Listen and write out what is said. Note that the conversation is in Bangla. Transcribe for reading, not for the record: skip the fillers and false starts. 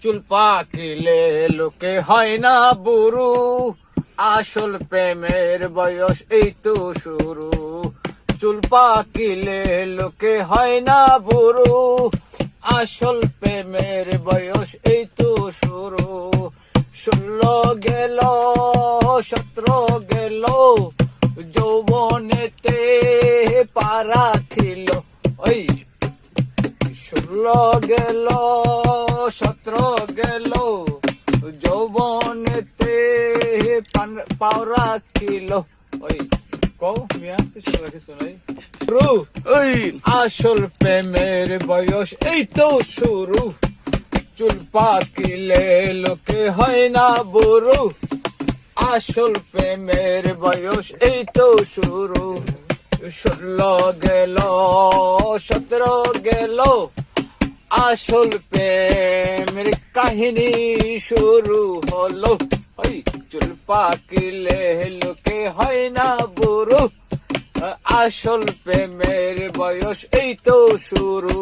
চুল পাকিলে লোকে হয় না বুড়ো, আসল প্রেমের বয়স এই তো শুরু। চুল পাকিলে লোকে হয় না বুড়ো, আসল প্রেমের বয়স এই তো শুরু। 16 গেল 17 গেল, যৌবনেতে পা রাখিল। ওই 16 গেল 17 গেল, যৌবনেতে পাও রাখিল। ওই কও মিয়া কিছু রাখি শোনাই। ওই আসল প্রেমের বয়স এই তো শুরু। চুল পাকিলে লোকে হয় না বুড়ো, আসল প্রেমের বয়স এই তো শুরু। 16 গেল 17 গেল, আসল প্রেমের কাহিনী শুরু হলো। ওই চুল পাকিলে লোকে হয় না বুড়ো, আসল প্রেমের বয়স এই তো শুরু।